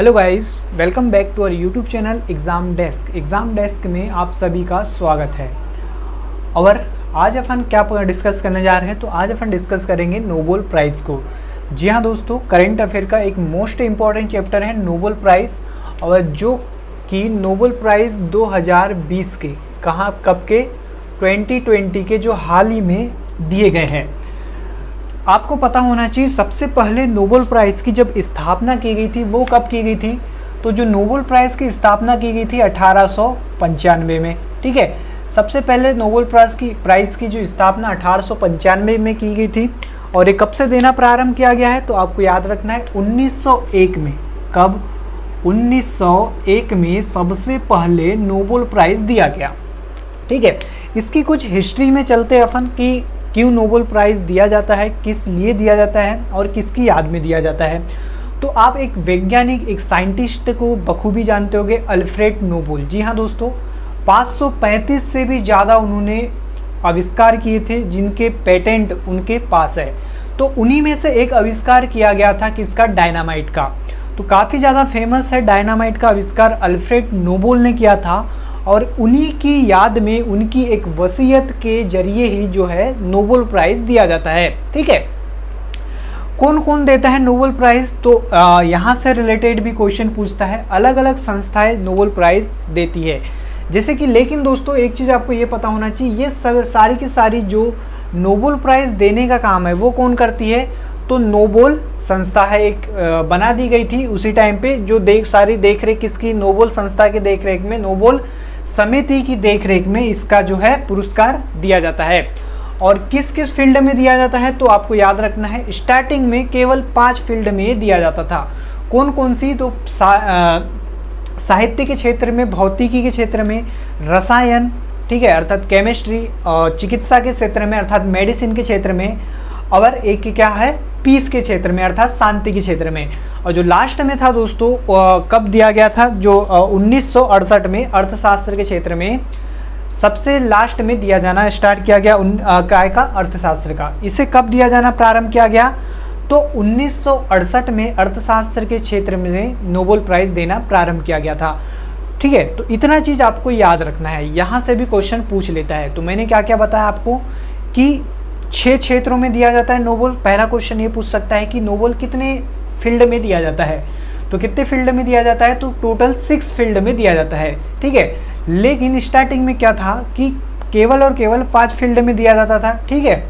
Hello guys, welcome back to our YouTube channel exam desk. Exam desk में आप सभी का स्वागत है। और आज अपन क्या डिस्कस करने जा रहे हैं, तो आज अपन डिस्कस करेंगे नोबेल प्राइज़ को। जी हाँ दोस्तों, करंट अफेयर का एक मोस्ट इम्पॉर्टेंट चैप्टर है नोबेल प्राइज़, और जो कि नोबेल प्राइज़ 2020 के कब के 2020 के जो हाल ही में दिए गए हैं। आपको पता होना चाहिए सबसे पहले नोबेल प्राइज़ की जब स्थापना की गई थी वो कब की गई थी, तो जो नोबेल प्राइज़ की स्थापना की गई थी 1895 में। ठीक है, सबसे पहले नोबेल प्राइज़ की जो स्थापना 1895 में की गई थी। और ये कब से देना प्रारंभ किया गया है, तो आपको याद रखना है 1901 में। कब? 1901 में सबसे पहले नोबेल प्राइज़ दिया गया। ठीक है, इसकी कुछ हिस्ट्री में चलते अपन कि क्यों नोबेल प्राइज़ दिया जाता है, किस लिए दिया जाता है और किसकी याद में दिया जाता है। तो आप एक वैज्ञानिक, एक साइंटिस्ट को बखूबी जानते होंगे, अल्फ्रेड नोबेल। जी हाँ दोस्तों, 535 से भी ज़्यादा उन्होंने आविष्कार किए थे जिनके पेटेंट उनके पास है। तो उन्हीं में से एक आविष्कार किया गया था किसका? डायनामाइट का। तो काफ़ी ज़्यादा फेमस है, डायनामाइट का आविष्कार अल्फ्रेड नोबेल ने किया था। और उन्हीं की याद में, उनकी एक वसीयत के जरिए ही जो है नोबेल प्राइज़ दिया जाता है। ठीक है, कौन कौन देता है नोबेल प्राइज़, तो यहाँ से रिलेटेड भी क्वेश्चन पूछता है। अलग अलग संस्थाएं नोबेल प्राइज़ देती है जैसे कि। लेकिन दोस्तों एक चीज़ आपको ये पता होना चाहिए, ये सब सारी की सारी जो नोबेल प्राइज़ देने का काम है वो कौन करती है, तो नोबेल संस्था है, एक बना दी गई थी उसी टाइम पे। जो सारी देख रेख किसकी? नोबेल संस्था की देख रेख में, नोबेल समिति की देखरेख में इसका जो है पुरस्कार दिया जाता है। और किस किस फील्ड में दिया जाता है, तो आपको याद रखना है स्टार्टिंग में केवल 5 फील्ड में दिया जाता था। कौन कौन सी? तो साहित्य के क्षेत्र में, भौतिकी के क्षेत्र में, रसायन, ठीक है, अर्थात केमिस्ट्री, और चिकित्सा के क्षेत्र में अर्थात मेडिसिन के क्षेत्र में, और एक क्या है, पीस के क्षेत्र में अर्थात शांति के क्षेत्र में। और जो लास्ट में था दोस्तों, कब दिया गया था, जो 1968 में अर्थशास्त्र के क्षेत्र में सबसे लास्ट में दिया जाना स्टार्ट किया गया काय का? अर्थशास्त्र का। इसे कब दिया जाना प्रारंभ किया गया, तो 1968 में अर्थशास्त्र के क्षेत्र में नोबेल प्राइज़ देना प्रारंभ किया गया था। ठीक है, तो इतना चीज़ आपको याद रखना है, यहाँ से भी क्वेश्चन पूछ लेता है। तो मैंने क्या क्या बताया आपको कि 6 क्षेत्रों में दिया जाता है नोबेल। पहला क्वेश्चन ये पूछ सकता है कि नोबेल कितने फील्ड में दिया जाता है, तो कितने फील्ड में दिया जाता है, तो टोटल 6 फील्ड में दिया जाता है। ठीक है, लेकिन स्टार्टिंग में क्या था कि केवल और केवल 5 फील्ड में दिया जाता था। ठीक है,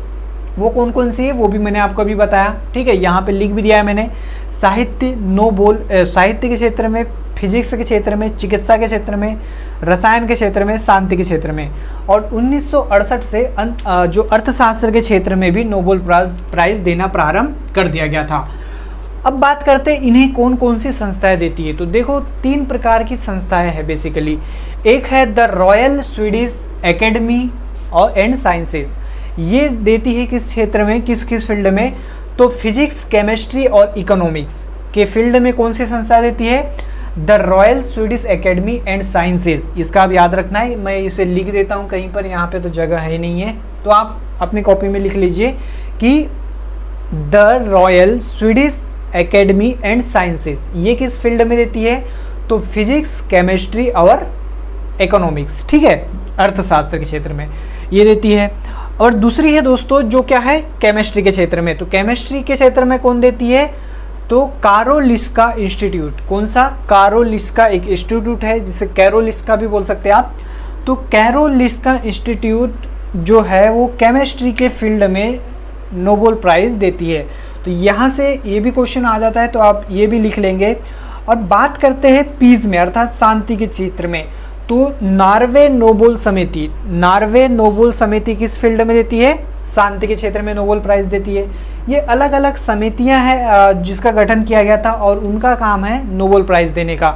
वो कौन कौन सी है वो भी मैंने आपको अभी बताया। ठीक है, यहाँ पे लिख भी दिया है मैंने। साहित्य नोबेल, साहित्य के क्षेत्र में, फिजिक्स के क्षेत्र में, चिकित्सा के क्षेत्र में, रसायन के क्षेत्र में, शांति के क्षेत्र में। और 1968 से जो अर्थशास्त्र के क्षेत्र में भी नोबेल प्राइज़ देना प्रारंभ कर दिया गया था। अब बात करते हैं इन्हें कौन कौन सी संस्थाएं देती है। तो देखो 3 प्रकार की संस्थाएं हैं बेसिकली। एक है द रॉयल स्वीडिश एकेडमी और एंड साइंसेज। ये देती है किस क्षेत्र में, किस किस फील्ड में, तो फिजिक्स, केमिस्ट्री और इकोनॉमिक्स के फील्ड में कौन सी संस्था देती है? The royal Swedish academy and sciences. इसका अब याद रखना है, मैं इसे लिख देता हूँ कहीं पर, यहाँ पे तो जगह है नहीं है, तो आप अपनी कॉपी में लिख लीजिए कि the royal Swedish academy and sciences ये किस फील्ड में देती है, तो फिजिक्स, केमिस्ट्री और इकोनॉमिक्स। ठीक है, अर्थशास्त्र के क्षेत्र में ये देती है। और दूसरी है दोस्तों जो क्या है, केमिस्ट्री के क्षेत्र में। तो केमिस्ट्री के क्षेत्र में कौन देती है, तो कारोलिस्का इंस्टीट्यूट। कौन सा? कारोलिस्का एक इंस्टीट्यूट है, जिसे कैरोलिस्का भी बोल सकते हैं आप। तो कैरोलिस्का इंस्टीट्यूट जो है वो केमिस्ट्री के फील्ड में नोबेल प्राइज़ देती है। तो यहाँ से ये भी क्वेश्चन आ जाता है, तो आप ये भी लिख लेंगे। और बात करते हैं पीस में अर्थात शांति के क्षेत्र में, तो नॉर्वे नोबेल समिति। नॉर्वे नोबेल समिति किस फील्ड में देती है? शांति के क्षेत्र में नोबेल प्राइज़ देती है। ये अलग अलग समितियां हैं जिसका गठन किया गया था और उनका काम है नोबेल प्राइज़ देने का।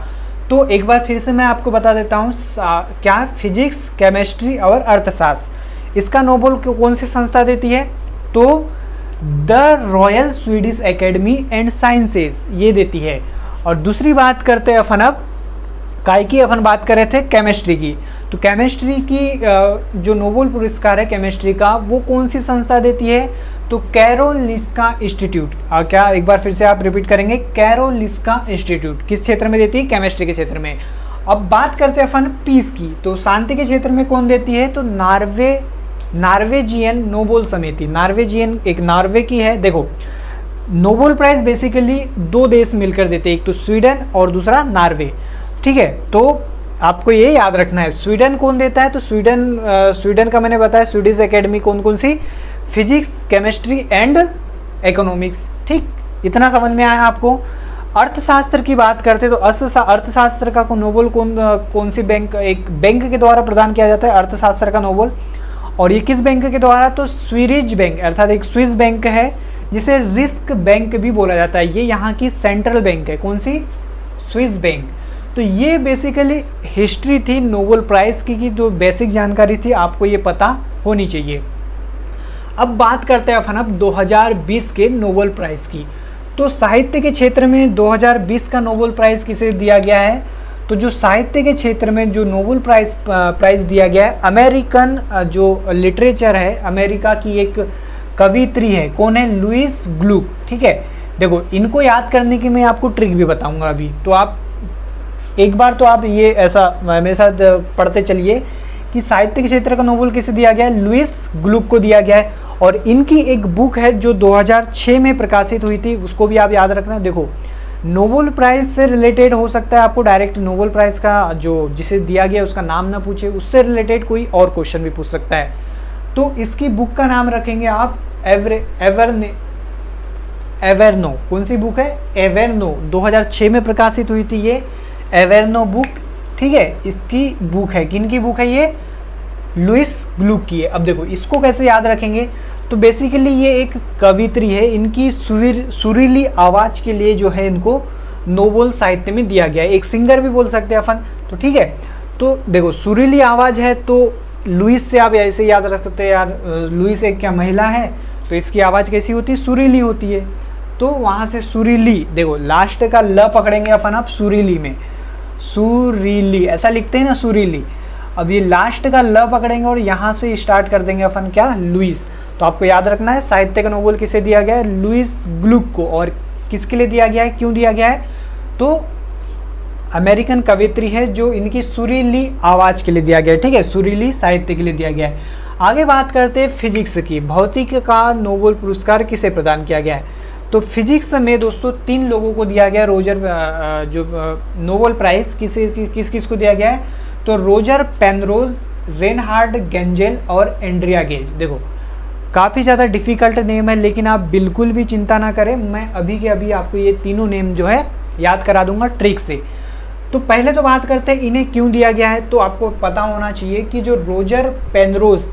तो एक बार फिर से मैं आपको बता देता हूँ क्या, फिजिक्स, केमिस्ट्री और अर्थशास्त्र, इसका नोबेल कौन सी संस्था देती है, तो the royal Swedish academy and sciences ये देती है। और दूसरी बात करते हैं अपन अब काय की अपन बात कर रहे थे केमिस्ट्री की। तो केमिस्ट्री की जो नोबेल पुरस्कार है केमिस्ट्री का वो कौन सी संस्था देती है? तो कैरोलिस्का इंस्टीट्यूट। क्या एक बार फिर से आप रिपीट करेंगे, कैरोलिस्का इंस्टीट्यूट किस क्षेत्र में देती है? केमिस्ट्री के क्षेत्र में। अब बात करते हैं अपन पीस की, तो शांति के क्षेत्र में कौन देती है? तो नॉर्वेजियन नोबेल समिति। नॉर्वेजियन एक नॉर्वे की है। देखो नोबेल प्राइज बेसिकली दो देश मिलकर देते हैं, एक तो स्वीडन और दूसरा नॉर्वे, ठीक है। तो आपको ये याद रखना है स्वीडन कौन देता है? तो स्वीडन का मैंने बताया स्वीडिश एकेडमी कौन सी? फिजिक्स, केमिस्ट्री एंड इकोनॉमिक्स, ठीक, इतना समझ में आया आपको। अर्थशास्त्र की बात करते तो अर्थशास्त्र का नोबेल कौन सी बैंक, एक बैंक के द्वारा प्रदान किया जाता है अर्थशास्त्र का नोबेल। और ये किस बैंक के द्वारा? तो स्वीरिज बैंक, अर्थात एक स्विस बैंक है जिसे रिस्क बैंक भी बोला जाता है। ये यहाँ की सेंट्रल बैंक है, कौन सी? Swiss bank. तो ये बेसिकली हिस्ट्री थी नोबेल प्राइज़ की जो बेसिक जानकारी थी आपको ये पता होनी चाहिए। अब बात करते हैं अपन अब 2020 के नोबेल प्राइज़ की। तो साहित्य के क्षेत्र में 2020 का नोबेल प्राइज़ किसे दिया गया है? तो जो साहित्य के क्षेत्र में जो नोबेल प्राइज़ दिया गया है, अमेरिकन जो लिटरेचर है, अमेरिका की एक कवित्री है, कौन है? लुइस ग्लुक, ठीक है। देखो इनको याद करने की मैं आपको ट्रिक भी बताऊंगा अभी, तो आप एक बार तो आप ये ऐसा मेरे साथ पढ़ते चलिए कि साहित्य के क्षेत्र का नोबेल किसे दिया गया है? लुइस ग्लुक को दिया गया है। और इनकी एक बुक है जो 2006 में प्रकाशित हुई थी, उसको भी आप याद रखना। देखो नोबेल प्राइज़ से रिलेटेड हो सकता है आपको डायरेक्ट नोबेल प्राइज़ का जो जिसे दिया गया उसका नाम ना पूछे, उससे रिलेटेड कोई और क्वेश्चन भी पूछ सकता है। तो इसकी बुक का नाम रखेंगे आप एवेर्नो। कौन सी बुक है? एवेर्नो, 2006 में प्रकाशित हुई थी ये एवेर्नो बुक, ठीक है। इसकी बुक है, किनकी बुक है ये? लुइस ग्लुक की है। अब देखो इसको कैसे याद रखेंगे? तो बेसिकली ये एक कवित्री है, इनकी सुरीली आवाज़ के लिए जो है इनको नोबेल साहित्य में दिया गया है। एक सिंगर भी बोल सकते हैं अपन, तो ठीक है। तो देखो सुरीली आवाज़ है तो लुइस से आप ऐसे याद रख सकते हैं यार, लुइस एक क्या महिला है तो इसकी आवाज़ कैसी होती है? सुरीली होती है। तो वहाँ से सुरीली, देखो लास्ट का ल पकड़ेंगे अपन आप सुरीली में, सुरीली ऐसा लिखते हैं ना, सुरीली। अब ये लास्ट का ल पकड़ेंगे और यहाँ से स्टार्ट कर देंगे अपन क्या? लुइस। तो आपको याद रखना है साहित्य का नोबेल किसे दिया गया है? लुइस ग्लुक को। और किसके लिए दिया गया है, क्यों दिया गया है? तो अमेरिकन कवित्री है जो इनकी सुरीली आवाज़ के लिए दिया गया है, ठीक है, सुरीली साहित्य के लिए दिया गया है। आगे बात करते हैं फिजिक्स की। भौतिक का नोबेल पुरस्कार किसे प्रदान किया गया है? तो फिजिक्स में दोस्तों 3 लोगों को दिया गया रोजर जो नोबेल प्राइज़ किस किस को दिया गया है? तो रोजर पेनरोज, रेनहार्ड गेंजेल और एंड्रिया गेज। देखो काफ़ी ज़्यादा डिफ़िकल्ट नेम है, लेकिन आप बिल्कुल भी चिंता ना करें, मैं अभी के अभी आपको ये तीनों नेम जो है याद करा दूंगा ट्रिक से। तो पहले तो बात करते हैं इन्हें क्यों दिया गया है। तो आपको पता होना चाहिए कि जो रोजर पेनरोज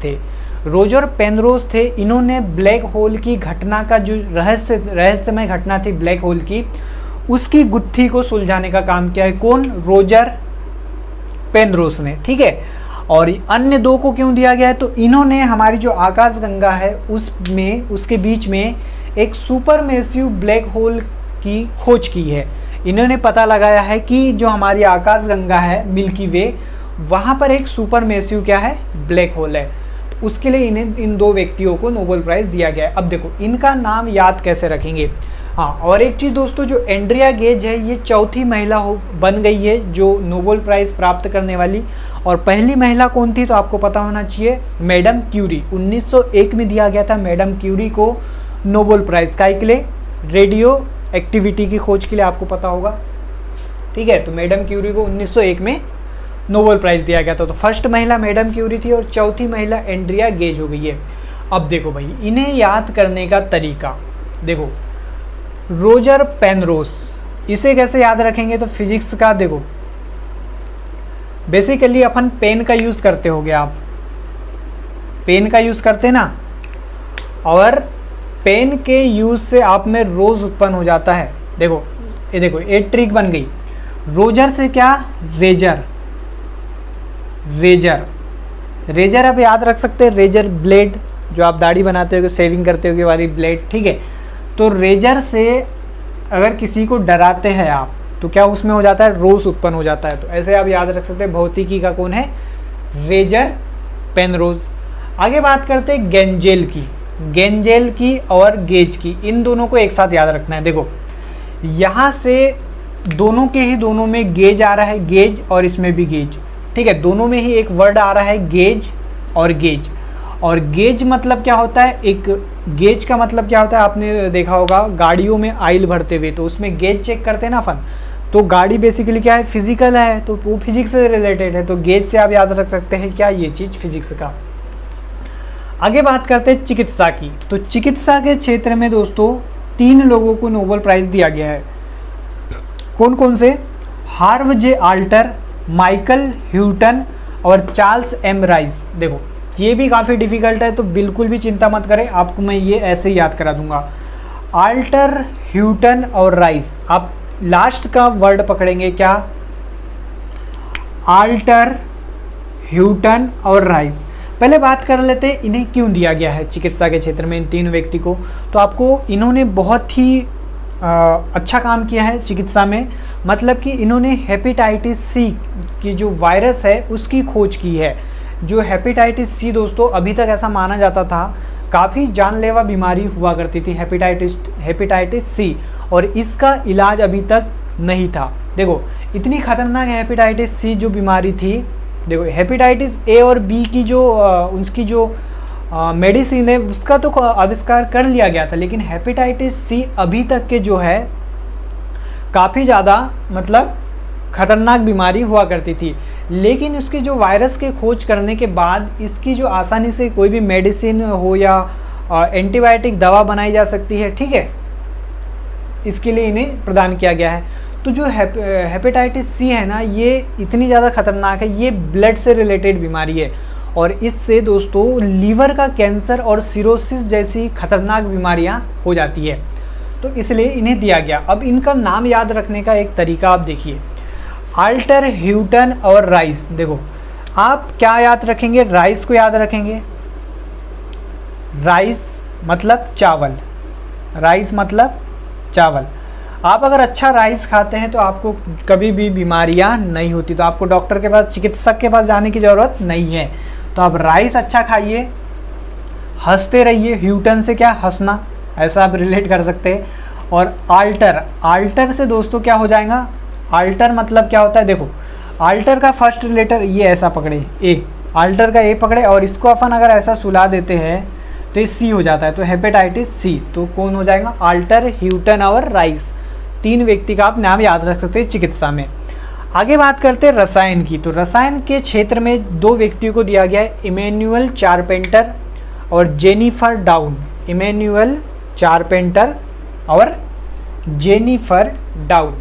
थे, इन्होंने ब्लैक होल की घटना का जो रहस्यमय घटना थी ब्लैक होल की, उसकी गुत्थी को सुलझाने का काम किया है। कौन? रोजर पेनरोज ने, ठीक है। और अन्य 2 को क्यों दिया गया है? तो इन्होंने हमारी जो आकाशगंगा है उसके बीच में एक सुपरमेसिव ब्लैक होल की खोज की है। इन्होंने पता लगाया है कि जो हमारी आकाशगंगा है मिल्की वे, वहाँ पर एक सुपरमेसिव क्या है? ब्लैक होल है। तो उसके लिए इन्हें इन 2 व्यक्तियों को नोबेल प्राइज़ दिया गया है। अब देखो इनका नाम याद कैसे रखेंगे। हाँ, और एक चीज़ दोस्तों, जो एंड्रिया गेज है ये चौथी महिला बन गई है जो नोबेल प्राइज़ प्राप्त करने वाली। और पहली महिला कौन थी? तो आपको पता होना चाहिए मैडम क्यूरी। 1901 में दिया गया था मैडम क्यूरी को नोबेल प्राइज़। काय के लिए? रेडियो एक्टिविटी की खोज के लिए, आपको पता होगा, ठीक है। तो मैडम क्यूरी को 1901 में नोबेल प्राइज़ दिया गया था। तो फर्स्ट महिला मैडम क्यूरी थी और चौथी महिला एंड्रिया गेज हो गई है। अब देखो भाई इन्हें याद करने का तरीका देखो, रोजर पेनरोज, इसे कैसे याद रखेंगे? तो फिजिक्स का देखो बेसिकली अपन पेन का यूज़ करते होगे, आप पेन का यूज़ करते ना, और पेन के यूज़ से आप में रोज उत्पन्न हो जाता है। देखो ये ट्रिक बन गई। रोजर से क्या? रेजर आप याद रख सकते हैं, रेजर ब्लेड जो आप दाढ़ी बनाते हो, शेविंग करते हो वाली ब्लेड, ठीक है। तो रेजर से अगर किसी को डराते हैं आप, तो क्या उसमें हो जाता है, रोस उत्पन्न हो जाता है। तो ऐसे आप याद रख सकते हैं, भौतिकी का कौन है, रेजर पेनरोज। आगे बात करते हैं गेंजेल की, गेंजेल की और गेज की, इन दोनों को एक साथ याद रखना है। देखो यहाँ से दोनों में गेज आ रहा है, गेज और इसमें भी गेज, ठीक है, दोनों में ही एक वर्ड आ रहा है गेज और गेज। और गेज मतलब क्या होता है, एक गेज का मतलब क्या होता है, आपने देखा होगा गाड़ियों में आयल भरते हुए, तो उसमें गेज चेक करते हैं ना अपन। तो गाड़ी बेसिकली क्या है, फिजिकल है, तो वो फिजिक्स से रिलेटेड है, तो गेज से आप याद रख सकते हैं क्या, ये चीज़ फिजिक्स का। आगे बात करते हैं चिकित्सा की। तो चिकित्सा के क्षेत्र में दोस्तों 3 लोगों को नोबेल प्राइज़ दिया गया है। कौन कौन से, हार्व जे आल्टर, माइकल ह्यूटन और चार्ल्स एम राइस। देखो ये भी काफ़ी डिफिकल्ट है, तो बिल्कुल भी चिंता मत करें, आपको मैं ये ऐसे ही याद करा दूंगा। आल्टर, ह्यूटन और राइस, आप लास्ट का वर्ड पकड़ेंगे क्या, आल्टर, ह्यूटन और राइस। पहले बात कर लेते हैं इन्हें क्यों दिया गया है चिकित्सा के क्षेत्र में, इन 3 व्यक्ति को। तो आपको इन्होंने बहुत ही अच्छा काम किया है चिकित्सा में, मतलब कि इन्होंने हेपेटाइटिस सी की जो वायरस है उसकी खोज की है। जो हेपेटाइटिस सी दोस्तों अभी तक ऐसा माना जाता था, काफ़ी जानलेवा बीमारी हुआ करती थी हेपेटाइटिस सी, और इसका इलाज अभी तक नहीं था। देखो इतनी खतरनाक हेपेटाइटिस सी जो बीमारी थी, देखो हेपेटाइटिस ए और बी की जो उसकी जो मेडिसिन है उसका तो आविष्कार कर लिया गया था, लेकिन हेपेटाइटिस सी अभी तक के जो है काफ़ी ज़्यादा मतलब खतरनाक बीमारी हुआ करती थी। लेकिन इसके जो वायरस के खोज करने के बाद इसकी जो आसानी से कोई भी मेडिसिन हो या एंटीबायोटिक दवा बनाई जा सकती है, ठीक है, इसके लिए इन्हें प्रदान किया गया है। तो जो हेपेटाइटिस सी है ना, ये इतनी ज़्यादा खतरनाक है, ये ब्लड से रिलेटेड बीमारी है, और इससे दोस्तों लीवर का कैंसर और सिरोसिस जैसी खतरनाक बीमारियां हो जाती है, तो इसलिए इन्हें दिया गया। अब इनका नाम याद रखने का एक तरीका आप देखिए, आल्टर, ह्यूटन और राइस। देखो आप क्या याद रखेंगे, राइस को याद रखेंगे, राइस मतलब चावल, राइस मतलब चावल। आप अगर अच्छा राइस खाते हैं तो आपको कभी भी बीमारियां नहीं होती, तो आपको डॉक्टर के पास, चिकित्सक के पास जाने की ज़रूरत नहीं है। तो आप राइस अच्छा खाइए, हंसते रहिए, ह्यूटन से क्या हंसना, ऐसा आप रिलेट कर सकते हैं। और आल्टर, आल्टर से दोस्तों क्या हो जाएगा, आल्टर मतलब क्या होता है, देखो आल्टर का फर्स्ट लेटर ये ऐसा पकड़े ए, आल्टर का ए पकड़े और इसको अपन अगर ऐसा सुला देते हैं तो ये सी हो जाता है, तो हेपेटाइटिस सी। तो कौन हो जाएगा, आल्टर, ह्यूटन और राइस, 3 व्यक्ति का आप नाम याद रख सकते हैं चिकित्सा में। आगे बात करते हैं रसायन की। तो रसायन के क्षेत्र में 2 व्यक्तियों को दिया गया है, इमैनुअल चारपेंटर और जेनिफर डाउन, इमैनुअल चारपेंटर और जेनिफर डाउन।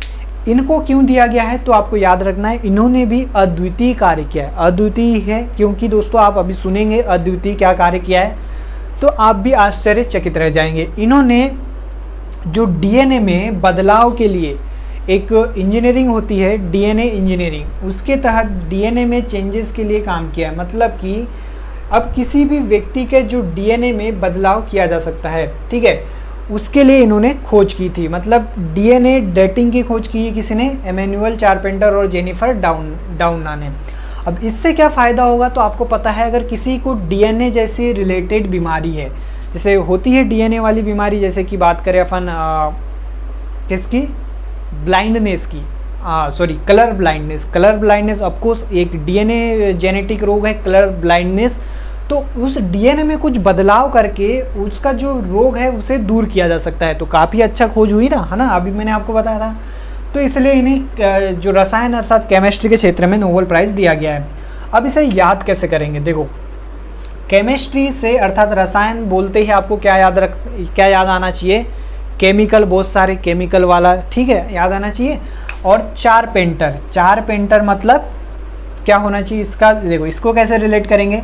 इनको क्यों दिया गया है, तो आपको याद रखना है इन्होंने भी अद्वितीय कार्य किया है। अद्वितीय है क्योंकि दोस्तों आप अभी सुनेंगे अद्वितीय क्या कार्य किया है, तो आप भी आश्चर्यचकित रह जाएंगे। इन्होंने जो डीएनए में बदलाव के लिए एक इंजीनियरिंग होती है, डीएनए इंजीनियरिंग, उसके तहत डीएनए में चेंजेस के लिए काम किया है। मतलब कि अब किसी भी व्यक्ति के जो डीएनए में बदलाव किया जा सकता है, ठीक है, उसके लिए इन्होंने खोज की थी। मतलब डीएनए डेटिंग की खोज की है किसी ने, इमैनुअल चारपेंटर और जेनिफर डाउन ने। अब इससे क्या फ़ायदा होगा, तो आपको पता है अगर किसी को डीएनए जैसी रिलेटेड बीमारी है, जैसे होती है डीएनए वाली बीमारी, जैसे कि बात करें अपन किसकी, ब्लाइंडनेस की, सॉरी कलर ब्लाइंडनेस ऑफकोर्स एक डीएनए जेनेटिक रोग है कलर ब्लाइंडनेस। तो उस डीएनए में कुछ बदलाव करके उसका जो रोग है उसे दूर किया जा सकता है। तो काफ़ी अच्छा खोज हुई ना, है ना, अभी मैंने आपको बताया था। तो इसलिए इन्हें जो रसायन अर्थात केमिस्ट्री के क्षेत्र में नोबेल प्राइज़ दिया गया है। अब इसे याद कैसे करेंगे, देखो केमिस्ट्री से अर्थात रसायन बोलते ही आपको क्या याद आना चाहिए, केमिकल, बहुत सारे केमिकल वाला, ठीक है, याद आना चाहिए। और चारपेंटर मतलब क्या होना चाहिए इसका, देखो इसको कैसे रिलेट करेंगे,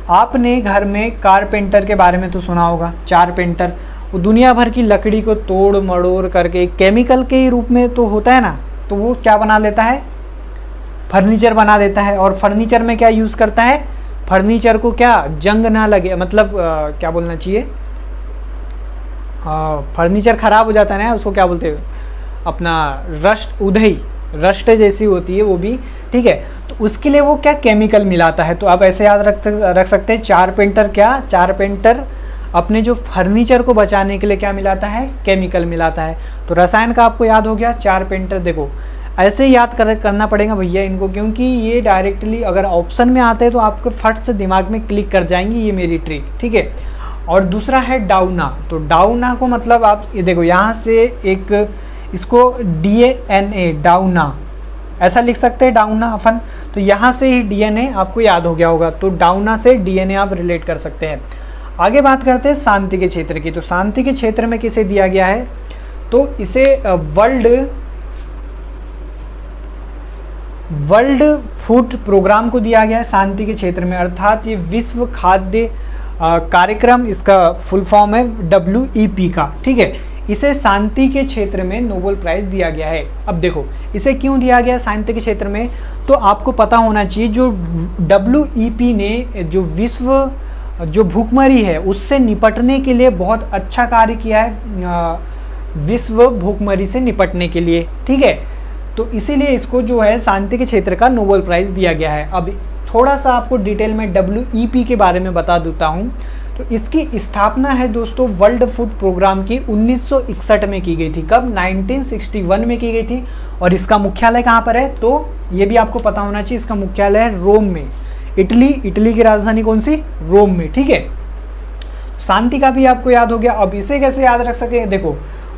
आपने घर में कारपेंटर के बारे में तो सुना होगा। चारपेंटर वो दुनिया भर की लकड़ी को तोड़ मड़ोड़ करके केमिकल के रूप में तो होता है ना, तो वो क्या बना लेता है, फर्नीचर बना देता है। और फर्नीचर में क्या यूज़ करता है, फर्नीचर को क्या जंग ना लगे, मतलब क्या बोलना चाहिए, फर्नीचर ख़राब हो जाता है ना, उसको क्या बोलते हैं, अपना रस्ट जैसी होती है वो भी, ठीक है। तो उसके लिए वो क्या केमिकल मिलाता है, तो आप ऐसे याद रख सकते हैं, कारपेंटर अपने जो फर्नीचर को बचाने के लिए क्या मिलाता है, केमिकल मिलाता है। तो रसायन का आपको याद हो गया कारपेंटर। देखो ऐसे ही याद करना पड़ेगा भैया इनको, क्योंकि ये डायरेक्टली अगर ऑप्शन में आते हैं तो आपको फट से दिमाग में क्लिक कर जाएंगी, ये मेरी ट्रिक, ठीक है। और दूसरा है डाउना। तो डाउना को मतलब आप ये देखो यहाँ से एक इसको DNA डाउना ऐसा लिख सकते हैं, डाउना अपन। तो यहाँ से ही DNA आपको याद हो गया होगा, तो डाउना से DNA आप रिलेट कर सकते हैं। आगे बात करते हैं शांति के क्षेत्र की। तो शांति के क्षेत्र में किसे दिया गया है, तो इसे वर्ल्ड फूड प्रोग्राम को दिया गया है शांति के क्षेत्र में, अर्थात ये विश्व खाद्य कार्यक्रम, इसका फुल फॉर्म है WEP का, ठीक है। इसे शांति के क्षेत्र में नोबेल प्राइज़ दिया गया है। अब देखो इसे क्यों दिया गया शांति के क्षेत्र में, तो आपको पता होना चाहिए जो WEP ने जो विश्व जो भूखमरी है उससे निपटने के लिए बहुत अच्छा कार्य किया है, विश्व भूखमरी से निपटने के लिए, ठीक है। तो इसीलिए इसको जो है शांति के क्षेत्र का नोबेल प्राइज़ दिया गया है। अब थोड़ा सा आपको डिटेल में WEP के बारे में बता देता हूँ। तो इसकी स्थापना है दोस्तों वर्ल्ड फूड प्रोग्राम की 1961 में की गई थी। कब? 1961 में की गई थी। और इसका मुख्यालय कहाँ पर है, तो ये भी आपको पता होना चाहिए, इसका मुख्यालय है रोम में, इटली की राजधानी कौन सी, रोम में, ठीक है। शांति का भी आपको याद हो गया। अब इसे कैसे याद रख सके, देखो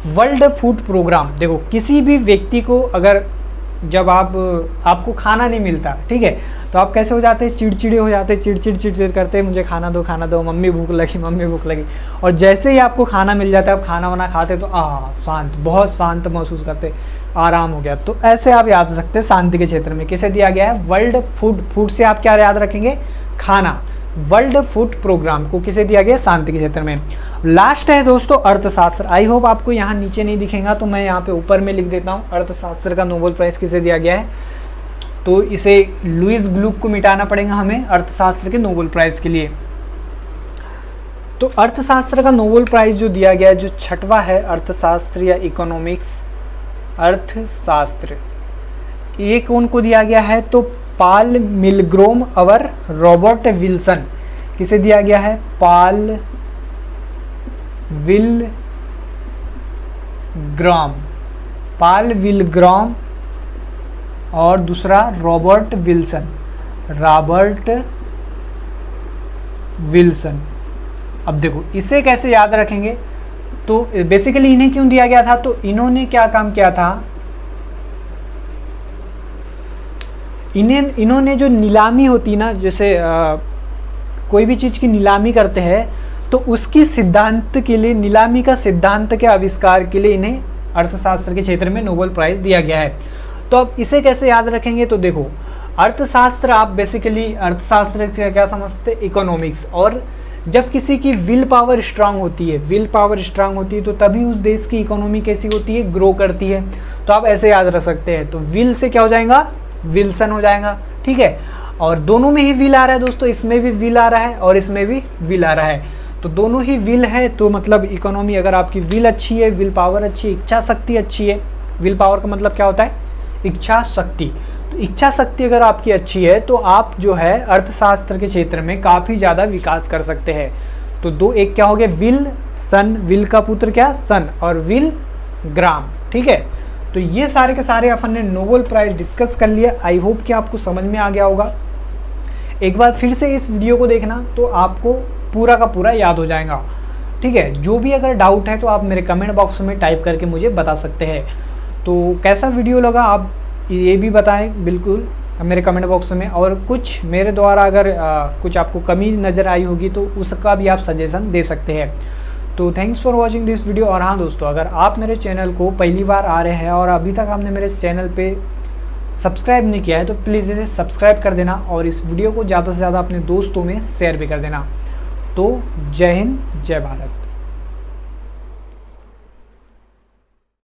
वर्ल्ड फूड प्रोग्राम, देखो किसी भी व्यक्ति को अगर जब आपको खाना नहीं मिलता, ठीक है, तो आप कैसे हो जाते हैं, चिड़चिड़े हो जाते हैं, चिड़चिड़ करते हैं, मुझे खाना दो, मम्मी भूख लगी। और जैसे ही आपको खाना मिल जाता है, आप खाना वाना खाते तो शांत, बहुत शांत महसूस करते, आराम हो गया। तो ऐसे आप याद रख सकते हैं शांति के क्षेत्र में किसे दिया गया है, वर्ल्ड फूड से आप क्या याद रखेंगे, खाना। वर्ल्ड फूड प्रोग्राम को किसे दिया गया, शांति के क्षेत्र में। लास्ट है दोस्तों अर्थशास्त्र। आई होप आपको यहाँ नीचे नहीं दिखेगा, तो मैं यहाँ पे ऊपर में लिख देता हूँ, अर्थशास्त्र का नोबेल प्राइज़ किसे दिया गया है। तो इसे लुईस ग्लूक को मिटाना पड़ेगा हमें अर्थशास्त्र के नोबेल प्राइज़ के लिए। तो अर्थशास्त्र का नोबेल प्राइज़ जो दिया गया है, जो छठवा है, अर्थशास्त्र या इकोनॉमिक्स अर्थशास्त्र, ये कौन को दिया गया है, तो पॉल मिलग्रोम और रॉबर्ट विल्सन। किसे दिया गया है, पॉल विलग्राम और दूसरा रॉबर्ट विल्सन। अब देखो इसे कैसे याद रखेंगे, तो बेसिकली इन्हें क्यों दिया गया था, तो इन्होंने क्या काम किया था, इन्होंने जो नीलामी होती ना, जैसे कोई भी चीज़ की नीलामी करते हैं, तो उसकी सिद्धांत के लिए, नीलामी का सिद्धांत के आविष्कार के लिए इन्हें अर्थशास्त्र के क्षेत्र में नोबेल प्राइज़ दिया गया है। तो अब इसे कैसे याद रखेंगे, तो देखो अर्थशास्त्र, आप बेसिकली अर्थशास्त्र क्या समझते हैं, इकोनॉमिक्स। और जब किसी की विल पावर स्ट्रांग होती है, तो तभी उस देश की इकोनॉमी कैसी होती है, ग्रो करती है। तो आप ऐसे याद रख सकते हैं। तो विल से क्या हो जाएगा, विल्सन हो जाएगा, ठीक है। और दोनों में ही विल आ रहा है दोस्तों, इसमें भी विल आ रहा है और इसमें भी विल आ रहा है, तो दोनों ही विल है। तो मतलब इकोनॉमी, अगर आपकी विल अच्छी है, विल पावर अच्छी है, इच्छा शक्ति अच्छी है, विल पावर का मतलब क्या होता है, इच्छा शक्ति। तो इच्छा शक्ति अगर आपकी अच्छी है, तो आप जो है अर्थशास्त्र के क्षेत्र में काफ़ी ज़्यादा विकास कर सकते हैं। तो दो, एक क्या हो गया, विल का पुत्र क्या, सन, और विल ग्राम, ठीक है। तो ये सारे के सारे अपन ने नोबेल प्राइज़ डिस्कस कर लिया। आई होप कि आपको समझ में आ गया होगा। एक बार फिर से इस वीडियो को देखना, तो आपको पूरा का पूरा याद हो जाएगा, ठीक है। जो भी अगर डाउट है तो आप मेरे कमेंट बॉक्स में टाइप करके मुझे बता सकते हैं। तो कैसा वीडियो लगा आप ये भी बताएं बिल्कुल मेरे कमेंट बॉक्स में। और कुछ मेरे द्वारा अगर कुछ आपको कमी नज़र आई होगी तो उसका भी आप सजेशन दे सकते हैं। तो thanks for watching this video. और हाँ दोस्तों, अगर आप मेरे चैनल को पहली बार आ रहे हैं और अभी तक आपने मेरे चैनल पे सब्सक्राइब नहीं किया है, तो प्लीज़ इसे सब्सक्राइब कर देना और इस वीडियो को ज़्यादा से ज़्यादा अपने दोस्तों में शेयर भी कर देना। तो जय हिंद, जय भारत।